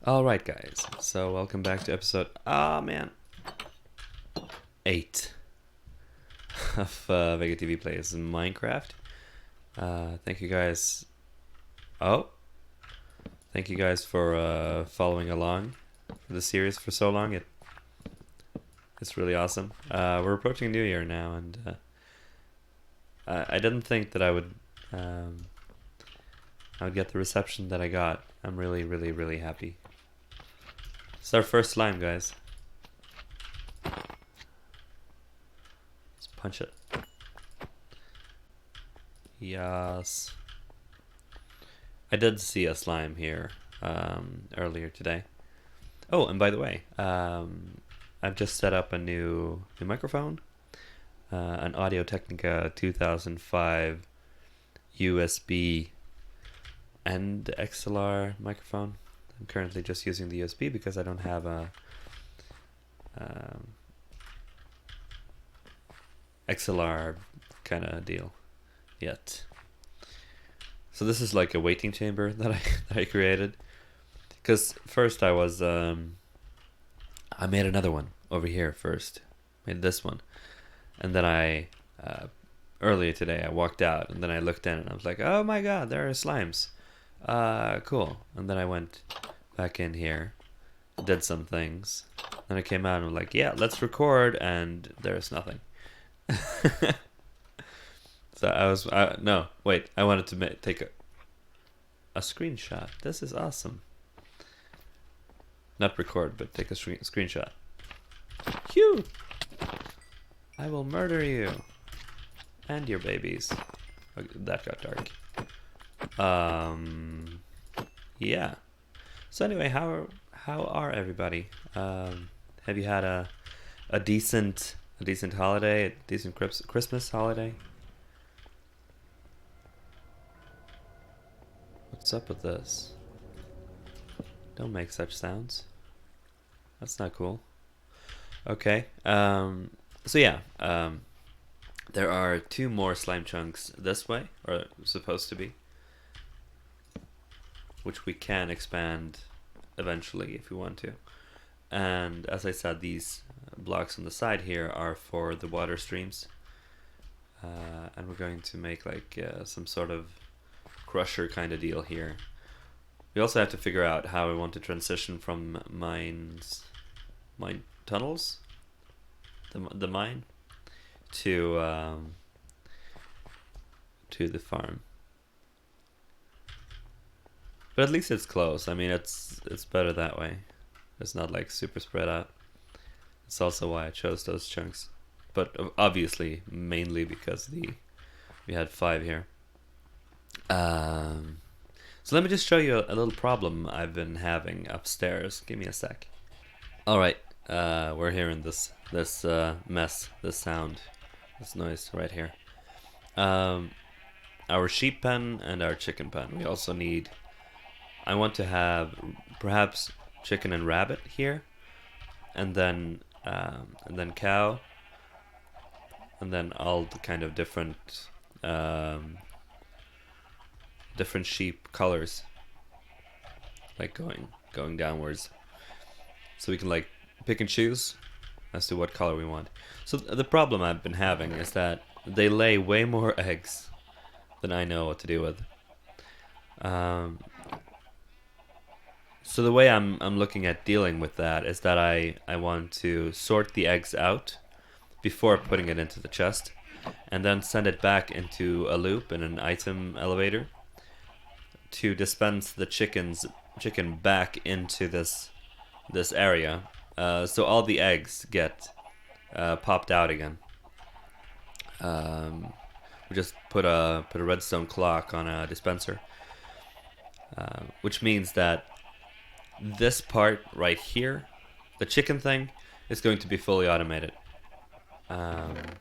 Alright guys, so welcome back to episode, man, 8 of VegaTV Plays Minecraft. Thank you guys, thank you guys for following along for the series for so long. It's really awesome. We're approaching New Year now, and I didn't think that I would get the reception that I got. I'm really happy. It's our first slime, guys. Let's punch it. Yes. I did see a slime here earlier today. Oh, and by the way, I've just set up a new microphone, an Audio-Technica 2005 USB and XLR microphone. I'm currently just using the USB because I don't have a XLR kind of deal yet. So this is like a waiting chamber that I created. Because first I made another one over here first. Made this one. And then earlier today I walked out and then I looked in and I was like, oh my god, there are slimes. Cool. And then I went back in here, did some things. Then I came out and was like, yeah, let's record, and there's nothing. So I wanted to take a screenshot. This is awesome. Not record, but take a screenshot. Phew! I will murder you. And your babies. Okay, that got dark. Yeah. So anyway, how are everybody? Have you had a decent holiday, a decent Christmas holiday? What's up with this? Don't make such sounds. That's not cool. Okay. So yeah. There are 2 more slime chunks this way, or supposed to be, which we can expand eventually if we want to. And as I said, these blocks on the side here are for the water streams. And we're going to make like some sort of crusher kind of deal here. We also have to figure out how we want to transition from mine tunnels, the mine, to the farm. But at least it's close. I mean, it's better that way. It's not like super spread out. It's also why I chose those chunks. But obviously, mainly because we had 5 here. So let me just show you a little problem I've been having upstairs. Give me a sec. All right, we're hearing this mess, this sound, this noise right here. Our sheep pen and our chicken pen. We also need. I want to have perhaps chicken and rabbit here, and then cow, and then all the kind of different sheep colors, like going downwards, so we can like pick and choose as to what color we want. So the problem I've been having is that they lay way more eggs than I know what to do with. So the way I'm looking at dealing with that is that I want to sort the eggs out before putting it into the chest, and then send it back into a loop in an item elevator to dispense the chicken back into this area, so all the eggs get popped out again. We just put a redstone clock on a dispenser, which means that this part right here, the chicken thing, is going to be fully automated. And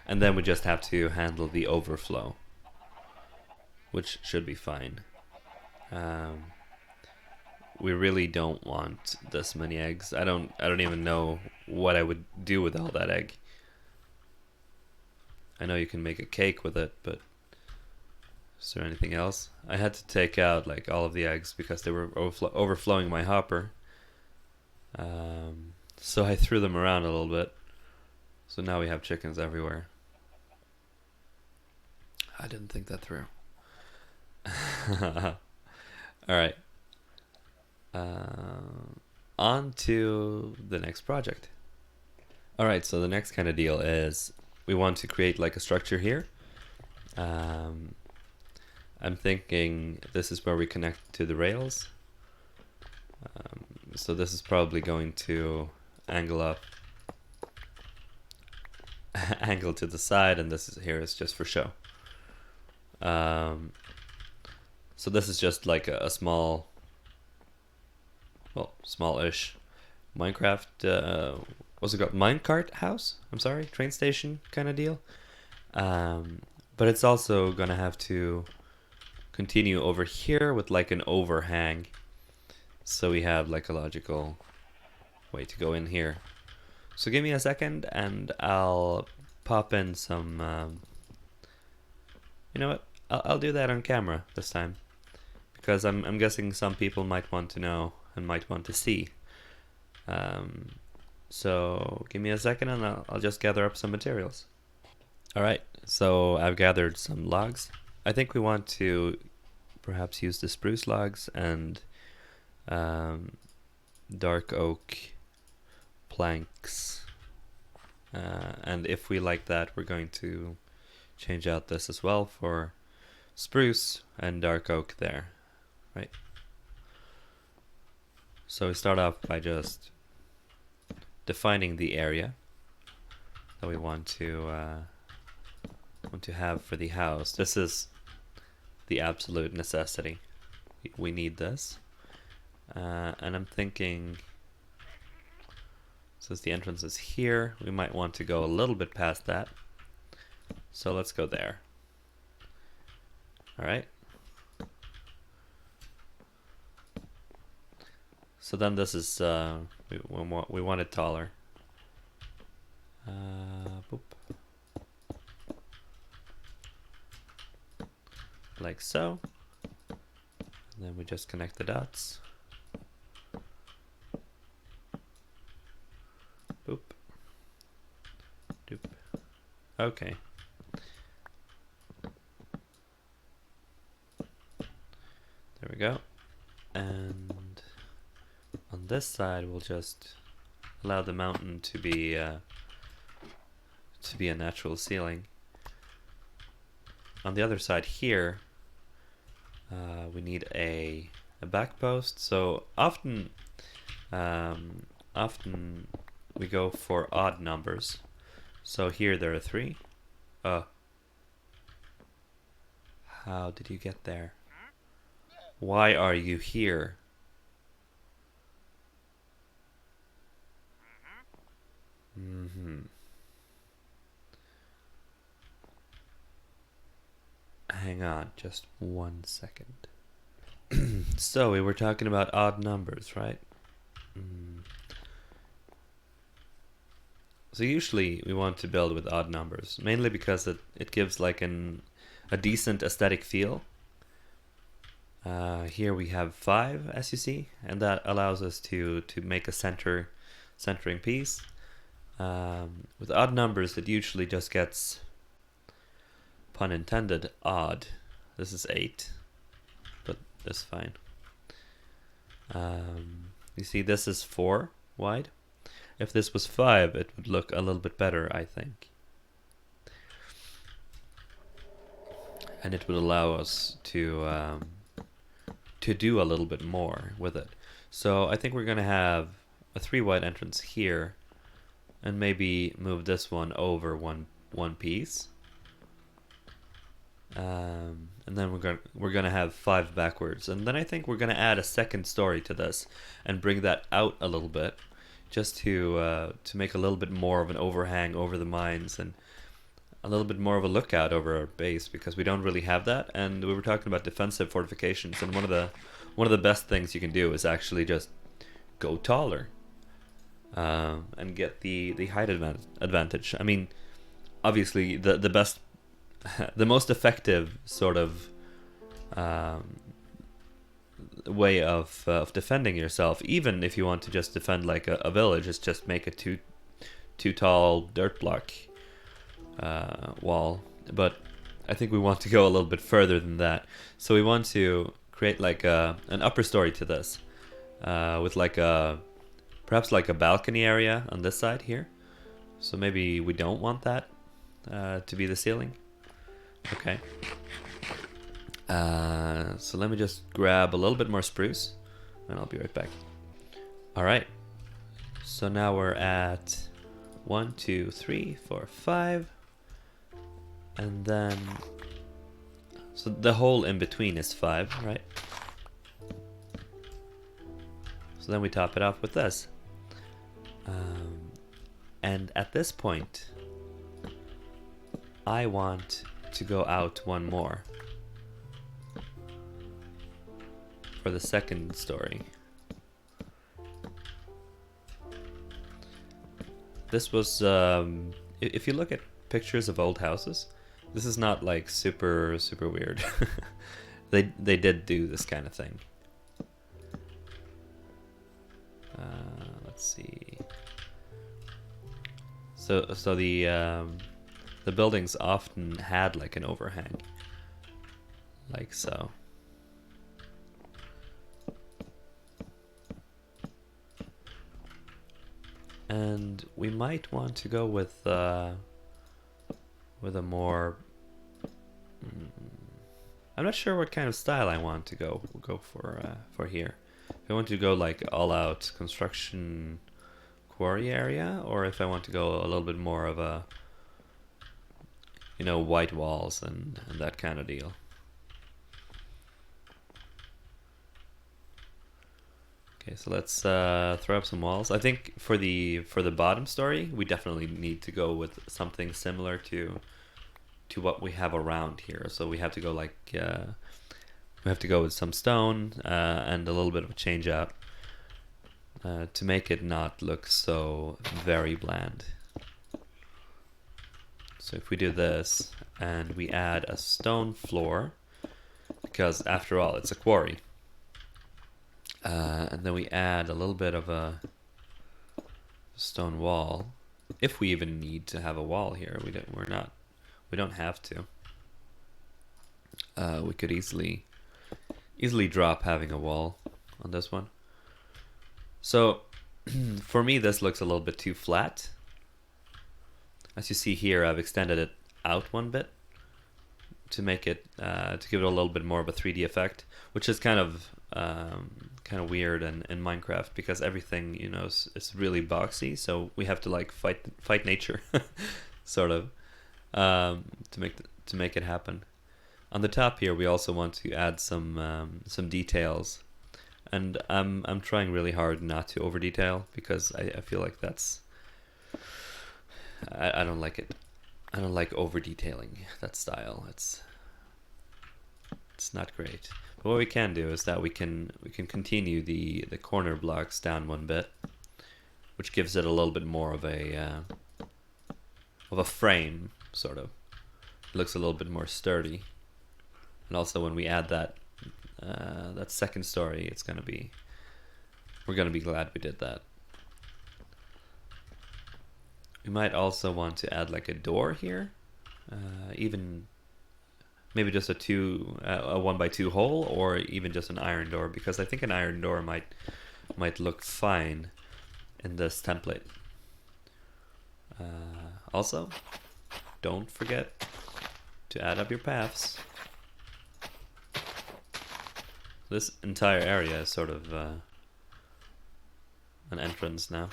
then we just have to handle the overflow, which should be fine. We really don't want this many eggs. I don't even know what I would do with all that egg. I know you can make a cake with it, but Is there anything else? I had to take out like all of the eggs because they were overflowing my hopper. So I threw them around a little bit. So now we have chickens everywhere. I didn't think that through. Alright. On to the next project. Alright, so the next kind of deal is we want to create like a structure here. I'm thinking this is where we connect to the rails. So this is probably going to angle up, angle to the side, and this is here is just for show. So this is just like a small, well, small-ish Minecraft, what's it called? Minecart house? I'm sorry, train station kind of deal. But it's also gonna have to continue over here with like an overhang. So we have like a logical way to go in here. So give me a second and I'll pop in some, you know what? I'll do that on camera this time. Because I'm guessing some people might want to know and might want to see. So give me a second and I'll just gather up some materials. Alright, so I've gathered some logs. I think we want to perhaps use the spruce logs and dark oak planks. And if we like that, we're going to change out this as well for spruce and dark oak there, right? So we start off by just defining the area that we want to have for the house. This is the absolute necessity. We need this. And I'm thinking, since the entrance is here, we might want to go a little bit past that. So let's go there. Alright. So then this is, we want it taller. Boop. Like so. And then we just connect the dots. Boop. Doop. Okay. There we go. And on this side we'll just allow the mountain to be a natural ceiling. On the other side here, we need a back post. So often we go for odd numbers. So here there are 3. How did you get there? Why are you here? Hang on, just 1 second. So we were talking about odd numbers, right? So usually we want to build with odd numbers, mainly because it gives like a decent aesthetic feel. Here we have 5, as you see, and that allows us to make a centering piece. With odd numbers, it usually just gets, pun intended, odd. This is 8, but that's fine. You see, this is 4 wide. If this was 5, it would look a little bit better, I think. And it would allow us to do a little bit more with it. So I think we're going to have a 3 wide entrance here, and maybe move this one over one piece. And then we're gonna have 5 backwards, and then I think we're gonna add a second story to this and bring that out a little bit, just to make a little bit more of an overhang over the mines and a little bit more of a lookout over our base, because we don't really have that. And we were talking about defensive fortifications, and one of the best things you can do is actually just go taller and get the height advantage. I mean, obviously the best, the most effective sort of way of defending yourself. Even if you want to just defend like a village, it's just make a too tall dirt block wall. But I think we want to go a little bit further than that. So we want to create like an upper story to this, with like perhaps like a balcony area on this side here. So maybe we don't want that to be the ceiling. Okay. So let me just grab a little bit more spruce and I'll be right back. Alright. So now we're at 1, 2, 3, 4, 5. And then... So the hole in between is 5, right? So then we top it off with this. And at this point, I want to go out one more for the second story. This was, if you look at pictures of old houses, this is not like super weird. They did do this kind of thing. Let's see. So the buildings often had like an overhang, like so. And we might want to go with a more... I'm not sure what kind of style I want to go for here. If I want to go like all out construction quarry area, or if I want to go a little bit more of a, you know, white walls and that kind of deal. Okay, so let's throw up some walls. I think for the bottom story, we definitely need to go with something similar to what we have around here. So we have to go like we have to go with some stone and a little bit of a change up to make it not look so very bland. So if we do this and we add a stone floor, because after all it's a quarry. And then we add a little bit of a stone wall, if we even need to have a wall here. We don't have to. We could easily drop having a wall on this one. So for me, this looks a little bit too flat. As you see here, I've extended it out one bit to make it to give it a little bit more of a 3D effect, which is kind of weird in Minecraft, because everything, you know, is really boxy, so we have to like fight nature sort of to make it happen. On the top here we also want to add some details, and I'm trying really hard not to over detail, because I feel like that's I don't like it. I don't like over detailing that style. It's not great. But what we can do is that we can continue the corner blocks down one bit, which gives it a little bit more of a frame, sort of. It looks a little bit more sturdy. And also when we add that second story, we're gonna be glad we did that. We might also want to add like a door here, even maybe just a 1x2 hole, or even just an iron door, because I think an iron door might look fine in this template. Also, don't forget to add up your paths. This entire area is sort of an entrance now.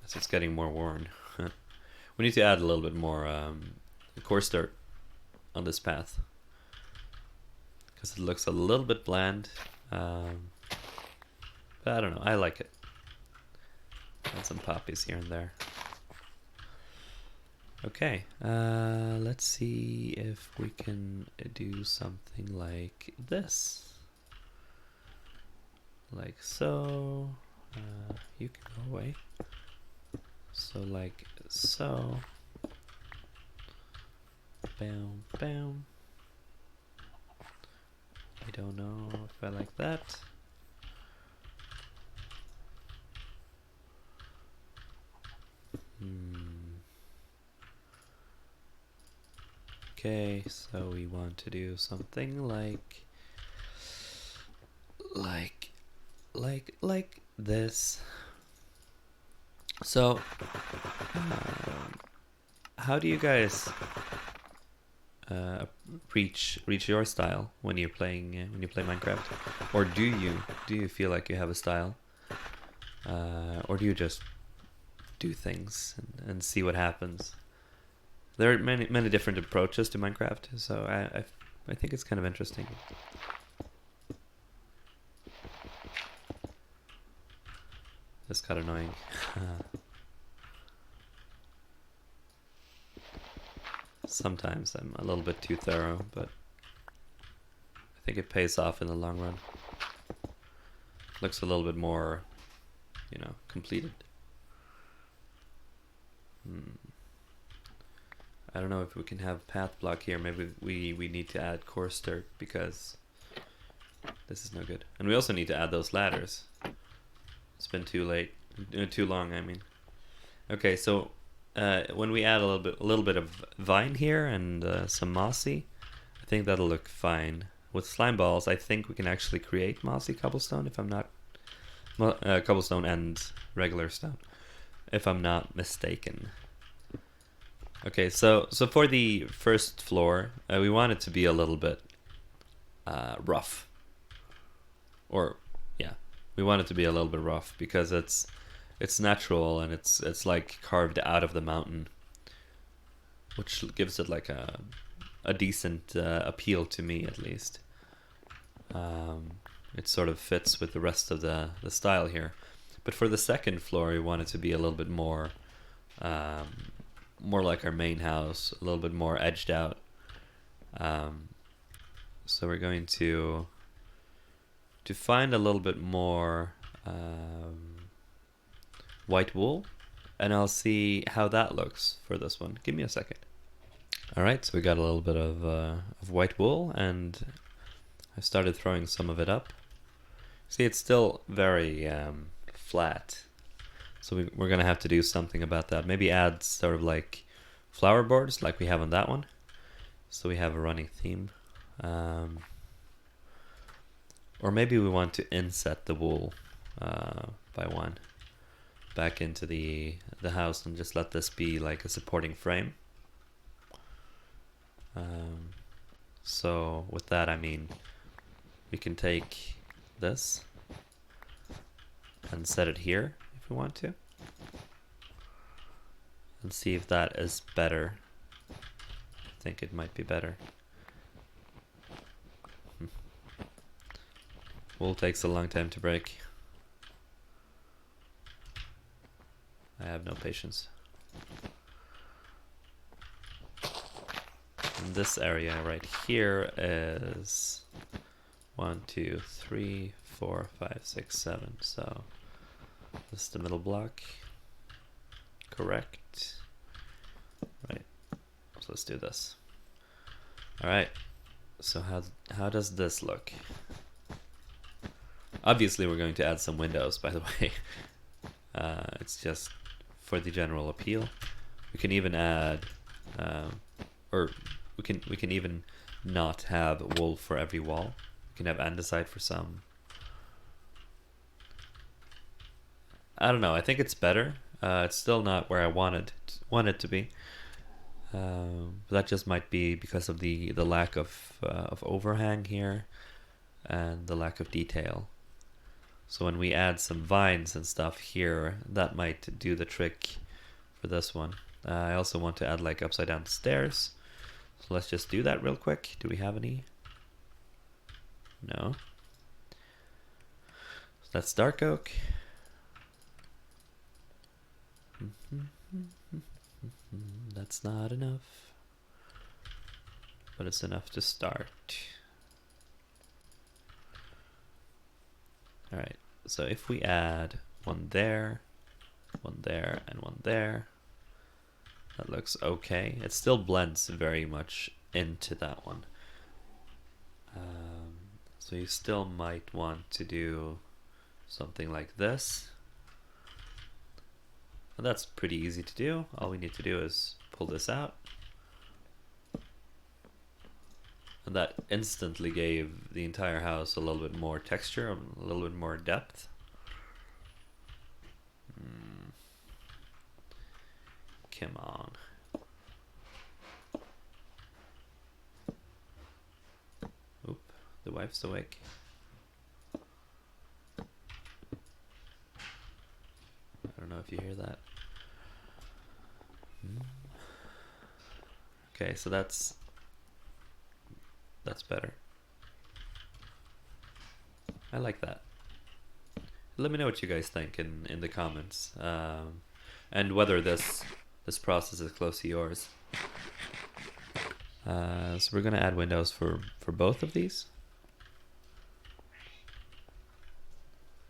As it's getting more worn. We need to add a little bit more coarse dirt on this path, because it looks a little bit bland. But I don't know, I like it. Add some poppies here and there. Okay, let's see if we can do something like this. Like so. You can go away. So like so. Bam, bam. I don't know if I like that. Okay, so we want to do something like this. So, how do you guys reach your style when you're playing when you play Minecraft, or do you feel like you have a style, or do you just do things and see what happens? There are many different approaches to Minecraft, so I think it's kind of interesting. This got annoying. Sometimes I'm a little bit too thorough, but I think it pays off in the long run. Looks a little bit more, you know, completed. I don't know if we can have path block here. Maybe we need to add coarse dirt because this is no good. And we also need to add those ladders. It's been too long, I mean. Okay, so when we add a little bit of vine here and some mossy, I think that'll look fine. With slime balls, I think we can actually create mossy cobblestone if I'm not cobblestone and regular stone, if I'm not mistaken. Okay, so for the first floor, we want it to be a little bit rough. Or yeah, we want it to be a little bit rough because it's natural and it's like carved out of the mountain, which gives it like a decent appeal to me, at least. It sort of fits with the rest of the style here. But for the second floor, we want it to be a little bit more more like our main house, a little bit more edged out. So we're going to find a little bit more white wool, and I'll see how that looks for this one. Give me a second. Alright, so we got a little bit of white wool, and I started throwing some of it up. See, it's still very flat, so we're gonna have to do something about that. Maybe add sort of like flower boards like we have on that one, so we have a running theme. Or maybe we want to inset the wool by one back into the house and just let this be like a supporting frame. So with that, I mean, we can take this and set it here if we want to, and see if that is better. I think it might be better. Wool takes a long time to break. I have no patience. And this area right here is 1, 2, 3, 4, 5, 6, 7. So this is the middle block. Correct. Right. So let's do this. All right. So how does this look? Obviously, we're going to add some windows, by the way. It's just for the general appeal. We can even add, or we can even not have wool for every wall. We can have andesite for some. I don't know. I think it's better. It's still not where I want it to be. But that just might be because of the lack of overhang here and the lack of detail. So when we add some vines and stuff here, that might do the trick for this one. I also want to add like upside down stairs. So let's just do that real quick. Do we have any? No. So that's dark oak. That's not enough, but it's enough to start. Alright, so if we add one there, and one there, That looks okay. It still blends very much into that one. So you still might want to do something like this. And that's pretty easy to do. All we need to do is pull this out. And that instantly gave the entire house a little bit more texture, a little bit more depth. Come on. Oop, the wife's awake. I don't know if you hear that. Okay, so that's better. I like that. Let me know what you guys think in the comments, and whether this process is close to yours. So we're gonna add windows for both of these.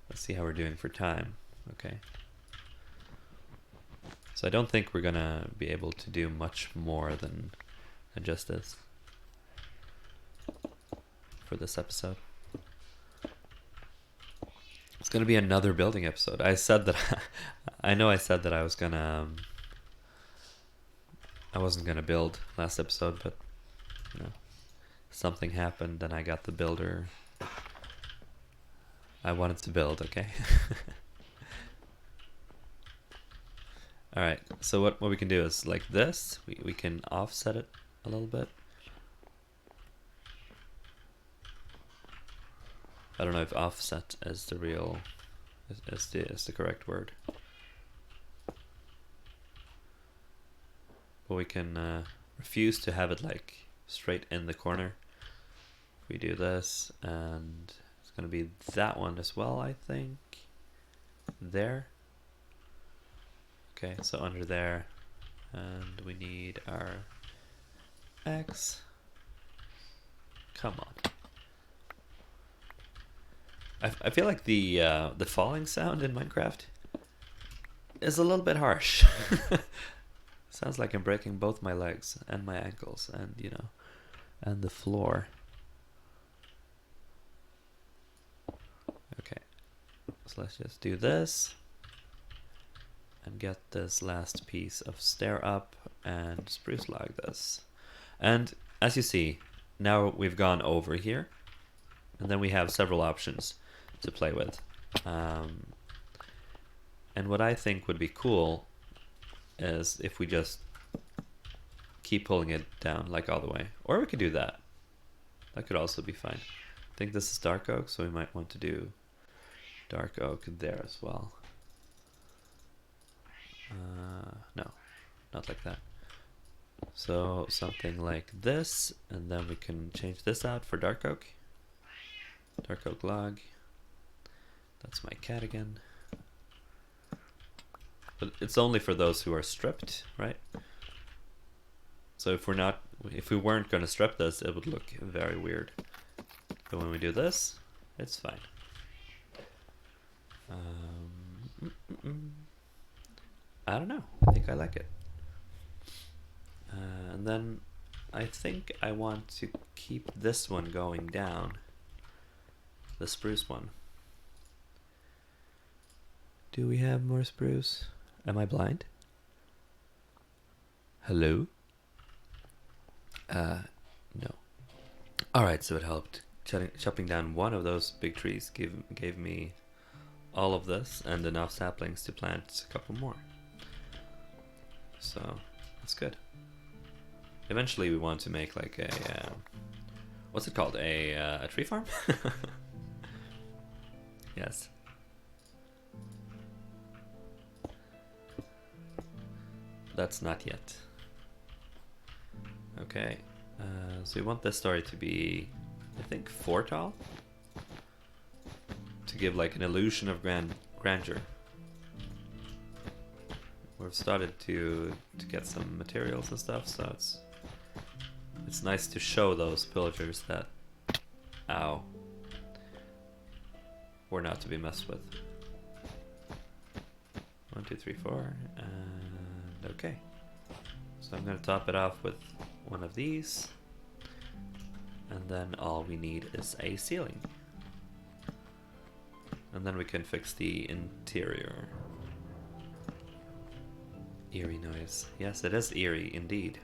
Let's see how we're doing for time. Okay. So I don't think we're gonna be able to do much more than just this for this episode. It's gonna be another building episode. I said that I know I said that I wasn't gonna build last episode, but you know, something happened and I got the builder I wanted to build. Okay. All right. So what we can do is like this. We can offset it a little bit. I don't know if offset is the real is the correct word. But we can refuse to have it like straight in the corner. If we do this, and it's gonna be that one as well, I think. There. Okay, so under there, and we need our X. Come on. I feel like the falling sound in Minecraft is a little bit harsh. Sounds like I'm breaking both my legs and my ankles, and you know, and the floor. Okay, so let's just do this and get this last piece of stair up and spruce log this. And as you see, now we've gone over here, and then we have several options to play with. And what I think would be cool is if we just keep pulling it down like all the way. Or we could do that. That could also be fine. I think this is dark oak, so we might want to do dark oak there as well. No, not like that. So something like this, and then we can change this out for dark oak. Dark oak log. That's my cat again. But it's only for those who are stripped, right? So if we weren't going to strip this, it would look very weird. But when we do this, it's fine. I don't know. I think I like it. And then I think I want to keep this one going down. The spruce one. Do we have more spruce? Am I blind? Hello? No. Alright, so it helped. Chopping down one of those big trees gave me all of this and enough saplings to plant a couple more. So, that's good. Eventually we want to make like a... what's it called? A tree farm? Yes. That's not yet. Okay, so we want this story to be, I think, 4 tall, to give like an illusion of grandeur. We've started to get some materials and stuff, so it's nice to show those pillagers that, ow, we're not to be messed with. 1, 2, 3, 4, and okay. So I'm going to top it off with one of these. And then all we need is a ceiling. And then we can fix the interior. Eerie noise. Yes, it is eerie indeed.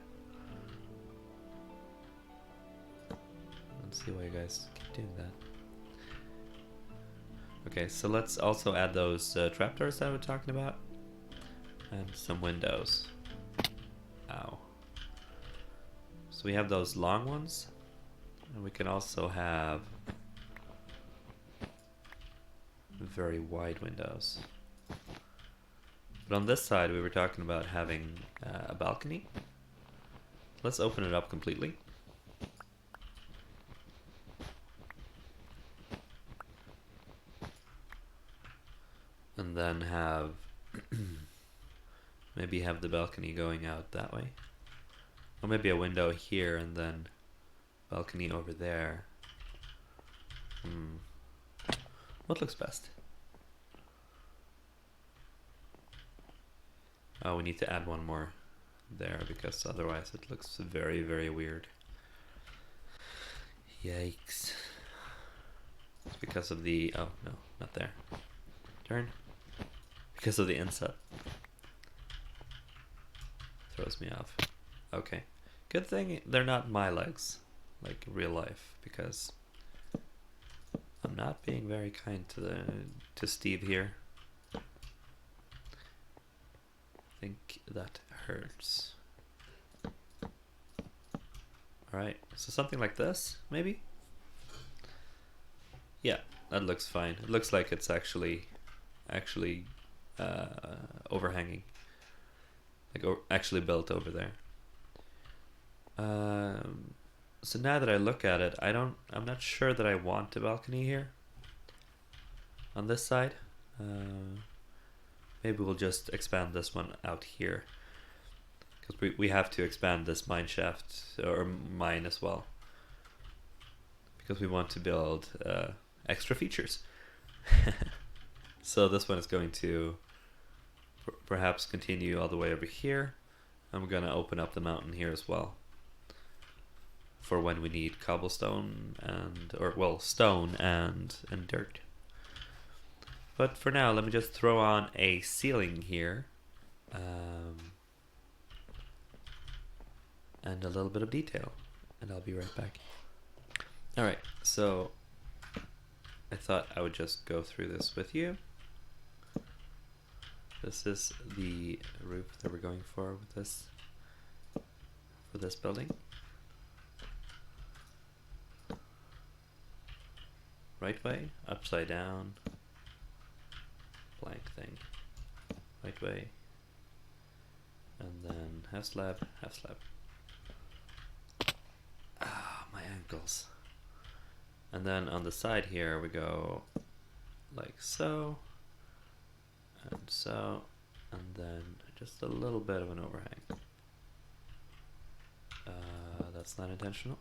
Let's see why you guys keep doing that. Okay, so let's also add those trapdoors that I was talking about. And some windows. Ow. So we have those long ones. And we can also have very wide windows. But on this side, we were talking about having a balcony. Let's open it up completely. And then have maybe have the balcony going out that way. Or maybe a window here and then balcony over there. What looks best? Oh, we need to add one more there because otherwise it looks very, very weird. Yikes. It's because of the... oh, no, not there. Turn. Because of the inset. Throws me off. Okay. Good thing they're not my legs, like real life, because I'm not being very kind to Steve here. I think that hurts. Alright, so something like this, maybe? Yeah, that looks fine. It looks like it's actually overhanging. Like actually built over there. So now that I look at it, I'm not sure that I want a balcony here. On this side. Maybe we'll just expand this one out here. Because we have to expand this mine shaft, or mine as well. Because we want to build extra features. So this one is going to perhaps continue all the way over here. I'm going to open up the mountain here as well. For when we need cobblestone stone and dirt. But for now, let me just throw on a ceiling here. And a little bit of detail. And I'll be right back. Alright, so I thought I would just go through this with you. This is the roof that we're going for this building. Right way, upside down, blank thing. Right way, and then half slab, half slab. Ah, my ankles. And then on the side here we go like so, and then just a little bit of an overhang. That's not intentional.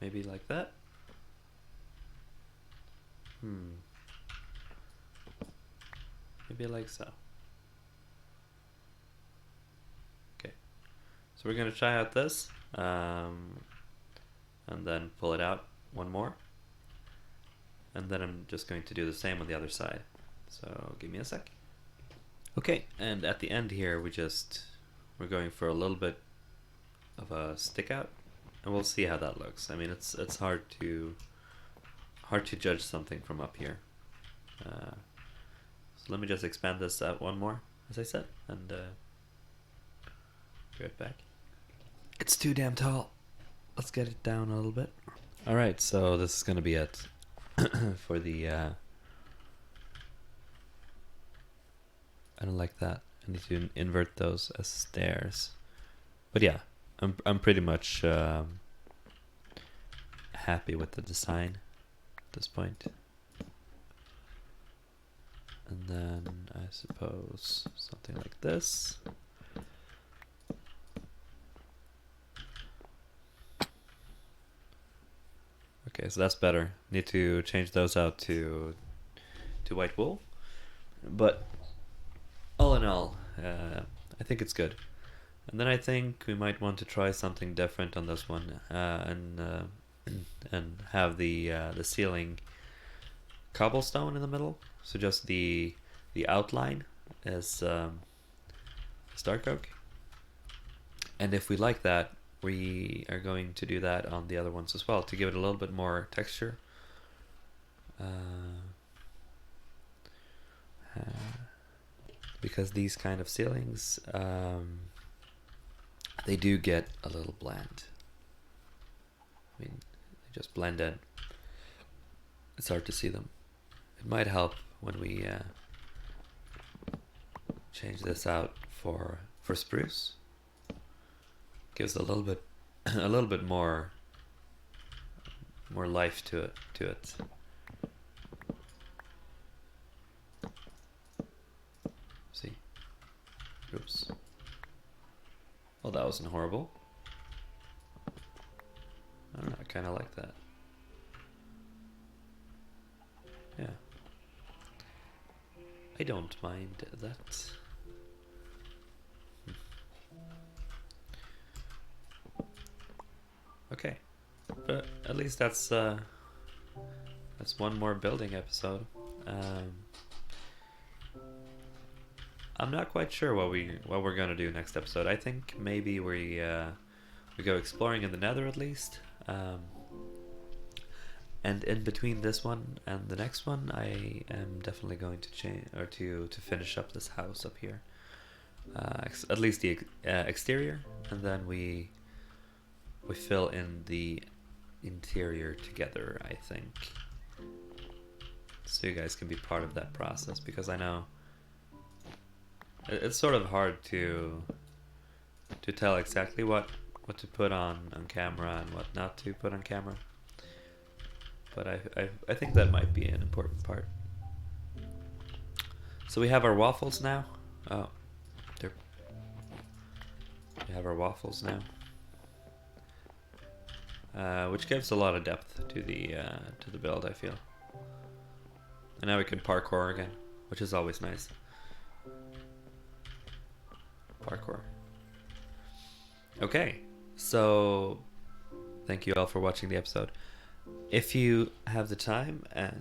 Maybe like that. Maybe like so. Okay. So we're going to try out this. And then pull it out one more. And then I'm just going to do the same on the other side. So give me a sec. Okay, and at the end here we're going for a little bit of a stick out. And we'll see how that looks. I mean, it's hard to judge something from up here. So let me just expand this out one more, as I said, and be right back. It's too damn tall. Let's get it down a little bit. All right, so this is going to be it for the. I don't like that. I need to invert those as stairs. But yeah. I'm pretty much happy with the design at this point. And then I suppose something like this. Okay, so that's better. Need to change those out to white wool. But all in all, I think it's good. And then I think we might want to try something different on this one, and have the ceiling cobblestone in the middle. So just the outline is dark oak. And if we like that, we are going to do that on the other ones as well to give it a little bit more texture. Because these kind of ceilings, they do get a little bland. I mean, they just blend in. It's hard to see them. It might help when we change this out for spruce. Gives a little bit more life to it. See? Oops. Well, that wasn't horrible. I don't know, I kind of like that. Yeah. I don't mind that. Okay, but at least that's one more building episode. I'm not quite sure what we're gonna do next episode. I think maybe we go exploring in the Nether at least. And in between this one and the next one, I am definitely going to change or to finish up this house up here. At least the exterior, and then we fill in the interior together, I think. So you guys can be part of that process, because I know it's sort of hard to tell exactly what to put on camera and what not to put on camera. But I think that might be an important part. So we have our waffles now. Oh, we have our waffles now. Which gives a lot of depth to the build, I feel. And now we can parkour again, which is always nice. Parkour. Okay, so thank you all for watching the episode. If you have the time and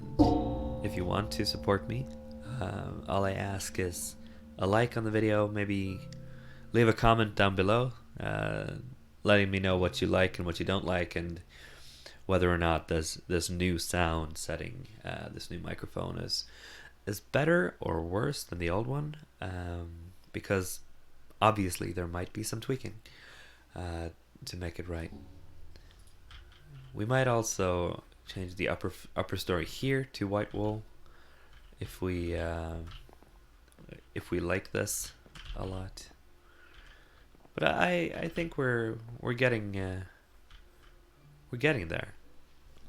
if you want to support me, all I ask is a like on the video, maybe leave a comment down below, letting me know what you like and what you don't like, and whether or not this new sound setting, this new microphone is better or worse than the old one, because obviously there might be some tweaking to make it right. We might also change the upper story here to white wool if we like this a lot. But I think we're getting there,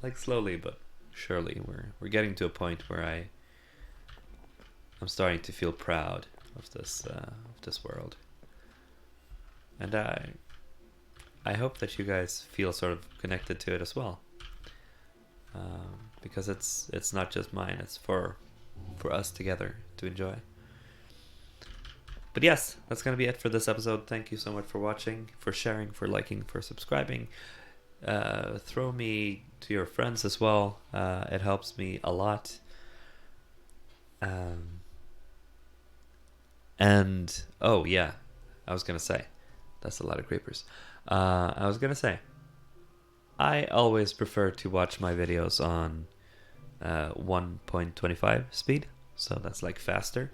like slowly but surely. We're getting to a point where I'm starting to feel proud of this world, and I hope that you guys feel sort of connected to it as well, because it's not just mine; it's for us together to enjoy. But yes, that's going to be it for this episode. Thank you so much for watching, for sharing, for liking, for subscribing. Throw me to your friends as well. It helps me a lot. And, oh yeah, I was going to say, that's a lot of creepers. I was going to say, I always prefer to watch my videos on 1.25 speed. So that's like faster.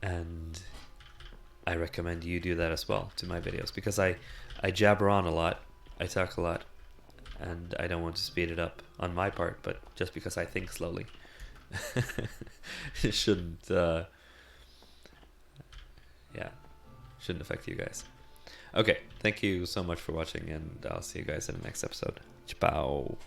And I recommend you do that as well to my videos, because I jabber on a lot, I talk a lot, and I don't want to speed it up on my part, but just because I think slowly. It shouldn't shouldn't affect you guys. Okay, thank you so much for watching, and I'll see you guys in the next episode. Ciao.